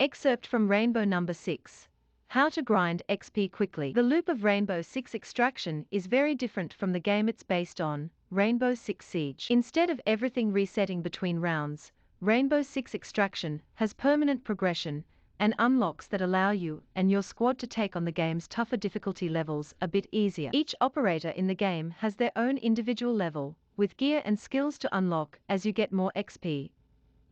Excerpt from Rainbow number 6. How to grind XP quickly. The loop of Rainbow 6 Extraction is very different from the game it's based on, Rainbow 6 Siege. Instead of everything resetting between rounds, Rainbow 6 Extraction has permanent progression and unlocks that allow you and your squad to take on the game's tougher difficulty levels a bit easier. Each operator in the game has their own individual level, with gear and skills to unlock as you get more XP.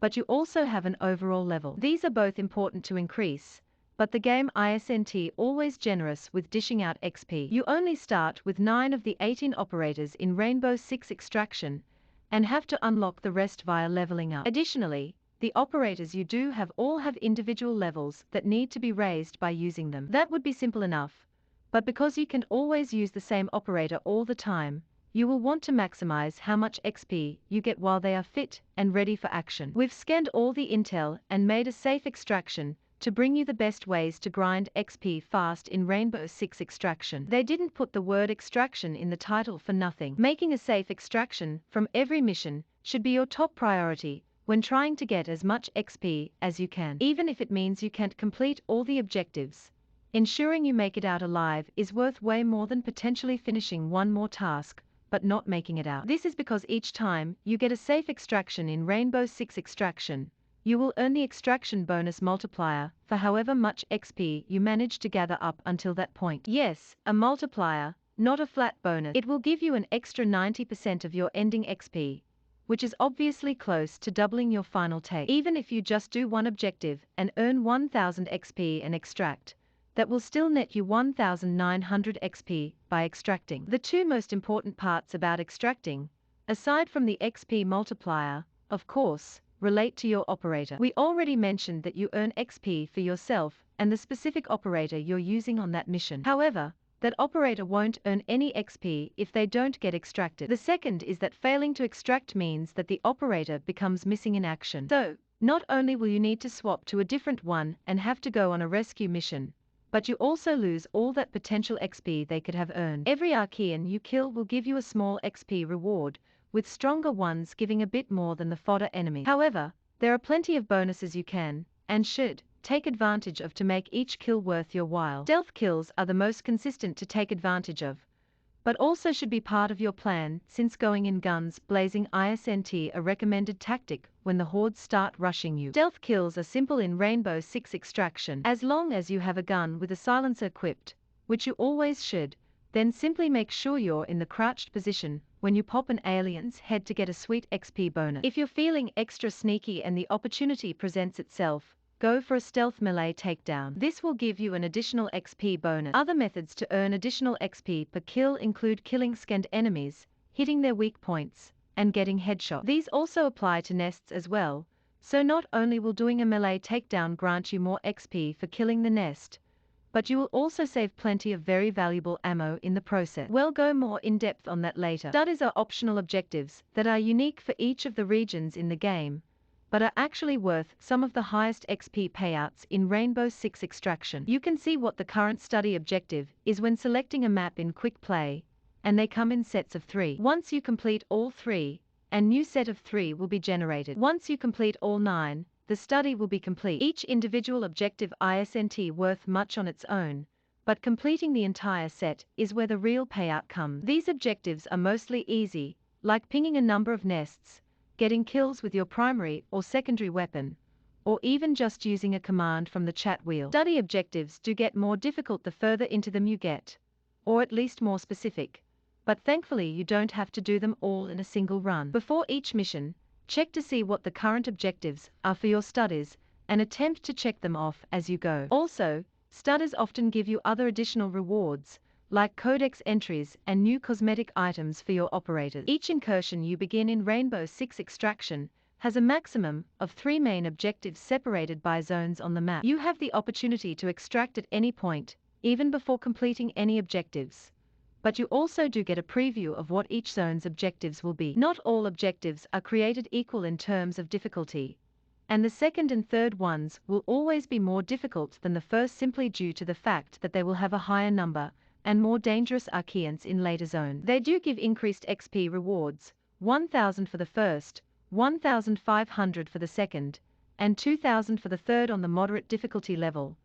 But you also have an overall level. These are both important to increase, but the game isn't always generous with dishing out XP. You only start with 9 of the 18 operators in Rainbow 6 Extraction, and have to unlock the rest via leveling up. Additionally, the operators you do have all have individual levels that need to be raised by using them. That would be simple enough, but because you can't always use the same operator all the time, you will want to maximize how much XP you get while they are fit and ready for action. We've scanned all the intel and made a safe extraction to bring you the best ways to grind XP fast in Rainbow 6 Extraction. They didn't put the word extraction in the title for nothing. Making a safe extraction from every mission should be your top priority when trying to get as much XP as you can. Even if it means you can't complete all the objectives, ensuring you make it out alive is worth way more than potentially finishing one more task but not making it out. This is because each time you get a safe extraction in Rainbow 6 Extraction, you will earn the extraction bonus multiplier for however much XP you manage to gather up until that point. Yes, a multiplier, not a flat bonus. It will give you an extra 90% of your ending XP, which is obviously close to doubling your final take. Even if you just do one objective and earn 1000 XP and extract, that will still net you 1900 XP by extracting. The two most important parts about extracting, aside from the XP multiplier, of course, relate to your operator. We already mentioned that you earn XP for yourself and the specific operator you're using on that mission. However, that operator won't earn any XP if they don't get extracted. The second is that failing to extract means that the operator becomes missing in action. So, not only will you need to swap to a different one and have to go on a rescue mission, but you also lose all that potential XP they could have earned. Every Archean you kill will give you a small XP reward, with stronger ones giving a bit more than the fodder enemy. However, there are plenty of bonuses you can, and should, take advantage of to make each kill worth your while. Stealth kills are the most consistent to take advantage of, but also should be part of your plan since going in guns blazing isn't a recommended tactic when the hordes start rushing you. Stealth kills are simple in Rainbow 6 Extraction. As long as you have a gun with a silencer equipped, which you always should, then simply make sure you're in the crouched position when you pop an alien's head to get a sweet XP bonus. If you're feeling extra sneaky and the opportunity presents itself, go for a stealth melee takedown. This will give you an additional XP bonus. Other methods to earn additional XP per kill include killing scanned enemies, hitting their weak points, and getting headshots. These also apply to nests as well, so not only will doing a melee takedown grant you more XP for killing the nest, but you will also save plenty of very valuable ammo in the process. We'll go more in depth on that later. Studies are optional objectives that are unique for each of the regions in the game, but are actually worth some of the highest XP payouts in Rainbow 6 Extraction. You can see what the current study objective is when selecting a map in Quick Play, and they come in sets of 3. Once you complete all 3, a new set of 3 will be generated. Once you complete all 9, the study will be complete. Each individual objective isn't worth much on its own, but completing the entire set is where the real payout comes. These objectives are mostly easy, like pinging a number of nests, getting kills with your primary or secondary weapon, or even just using a command from the chat wheel. Study objectives do get more difficult the further into them you get, or at least more specific, but thankfully you don't have to do them all in a single run. Before each mission, check to see what the current objectives are for your studies and attempt to check them off as you go. Also, studies often give you other additional rewards, like Codex entries and new cosmetic items for your operators. Each incursion you begin in Rainbow 6 Extraction has a maximum of 3 main objectives separated by zones on the map. You have the opportunity to extract at any point, even before completing any objectives. But you also do get a preview of what each zone's objectives will be. Not all objectives are created equal in terms of difficulty, and the second and third ones will always be more difficult than the first simply due to the fact that they will have a higher number and more dangerous Archeans in later zones. They do give increased XP rewards, 1000 for the first, 1500 for the second, and 2000 for the third on the moderate difficulty level.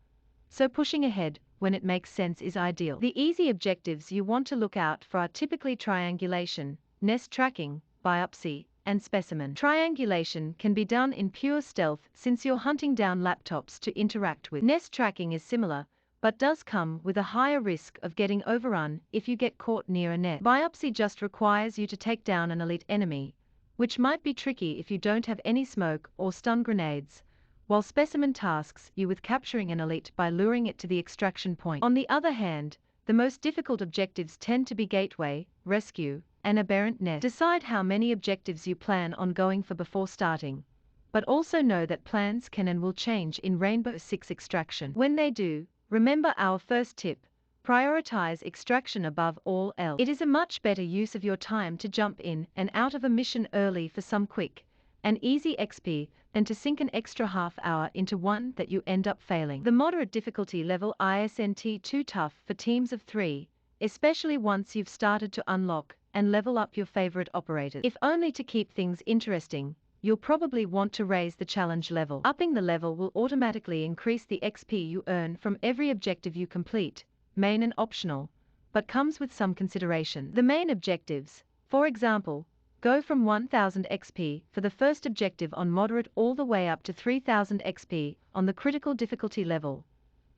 So pushing ahead, when it makes sense, is ideal. The easy objectives you want to look out for are typically triangulation, nest tracking, biopsy, and specimen. Triangulation can be done in pure stealth since you're hunting down laptops to interact with. Nest tracking is similar, but does come with a higher risk of getting overrun if you get caught near a nest. Biopsy just requires you to take down an elite enemy, which might be tricky if you don't have any smoke or stun grenades, while specimen tasks you with capturing an elite by luring it to the extraction point. On the other hand, the most difficult objectives tend to be gateway, rescue, and aberrant nest. Decide how many objectives you plan on going for before starting, but also know that plans can and will change in Rainbow Six Extraction. When they do, remember our first tip: prioritize extraction above all else. It is a much better use of your time to jump in and out of a mission early for some quick and easy XP than to sink an extra half hour into one that you end up failing. The moderate difficulty level isn't too tough for teams of 3, especially once you've started to unlock and level up your favorite operators. If only to keep things interesting, you'll probably want to raise the challenge level. Upping the level will automatically increase the XP you earn from every objective you complete, main and optional, but comes with some consideration. The main objectives, for example, go from 1000 XP for the first objective on moderate all the way up to 3000 XP on the critical difficulty level.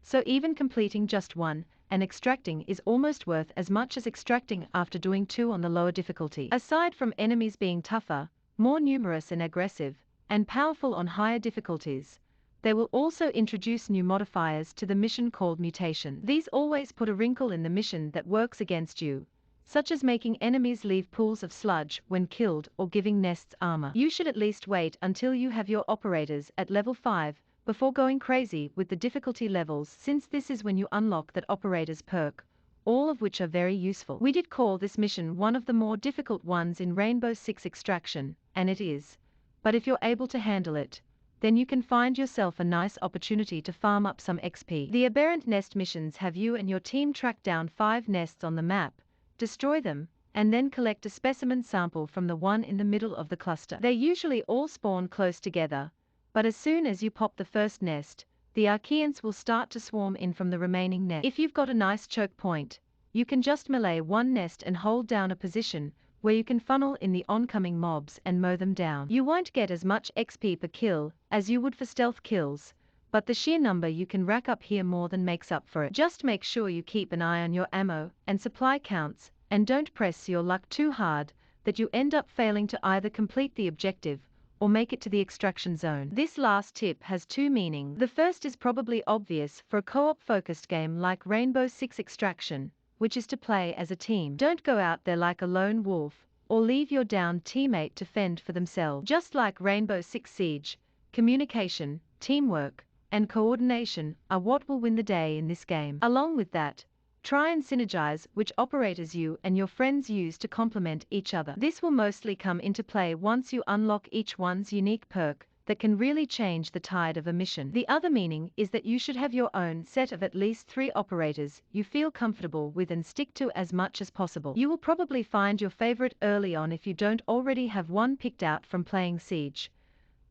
So even completing just one and extracting is almost worth as much as extracting after doing 2 on the lower difficulty. Aside from enemies being tougher, more numerous and aggressive, and powerful on higher difficulties, they will also introduce new modifiers to the mission called mutation. These always put a wrinkle in the mission that works against you, such as making enemies leave pools of sludge when killed or giving nests armor. You should at least wait until you have your operators at level 5 before going crazy with the difficulty levels, since this is when you unlock that operator's perk, all of which are very useful. We did call this mission one of the more difficult ones in Rainbow Six Extraction, and it is. But if you're able to handle it, then you can find yourself a nice opportunity to farm up some XP. The Aberrant nest missions have you and your team track down 5 nests on the map, destroy them, and then collect a specimen sample from the one in the middle of the cluster. They usually all spawn close together, but as soon as you pop the first nest, the Archeans will start to swarm in from the remaining nest. If you've got a nice choke point, you can just melee one nest and hold down a position where you can funnel in the oncoming mobs and mow them down. You won't get as much XP per kill as you would for stealth kills, but the sheer number you can rack up here more than makes up for it. Just make sure you keep an eye on your ammo and supply counts, and don't press your luck too hard that you end up failing to either complete the objective or make it to the extraction zone. This last tip has 2 meanings. The first is probably obvious for a co-op focused game like Rainbow Six Extraction, which is to play as a team. Don't go out there like a lone wolf, or leave your downed teammate to fend for themselves. Just like Rainbow Six Siege, communication, teamwork, and coordination are what will win the day in this game. Along with that, try and synergize which operators you and your friends use to complement each other. This will mostly come into play once you unlock each one's unique perk that can really change the tide of a mission. The other meaning is that you should have your own set of at least 3 operators you feel comfortable with and stick to as much as possible. You will probably find your favorite early on if you don't already have one picked out from playing Siege.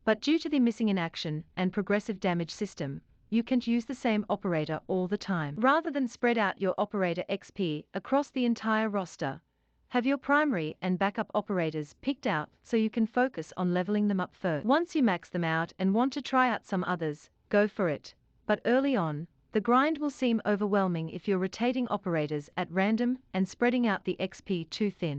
But due to the missing in action and progressive damage system, you can't use the same operator all the time. Rather than spread out your operator XP across the entire roster, have your primary and backup operators picked out so you can focus on leveling them up first. Once you max them out and want to try out some others, go for it. But early on, the grind will seem overwhelming if you're rotating operators at random and spreading out the XP too thin.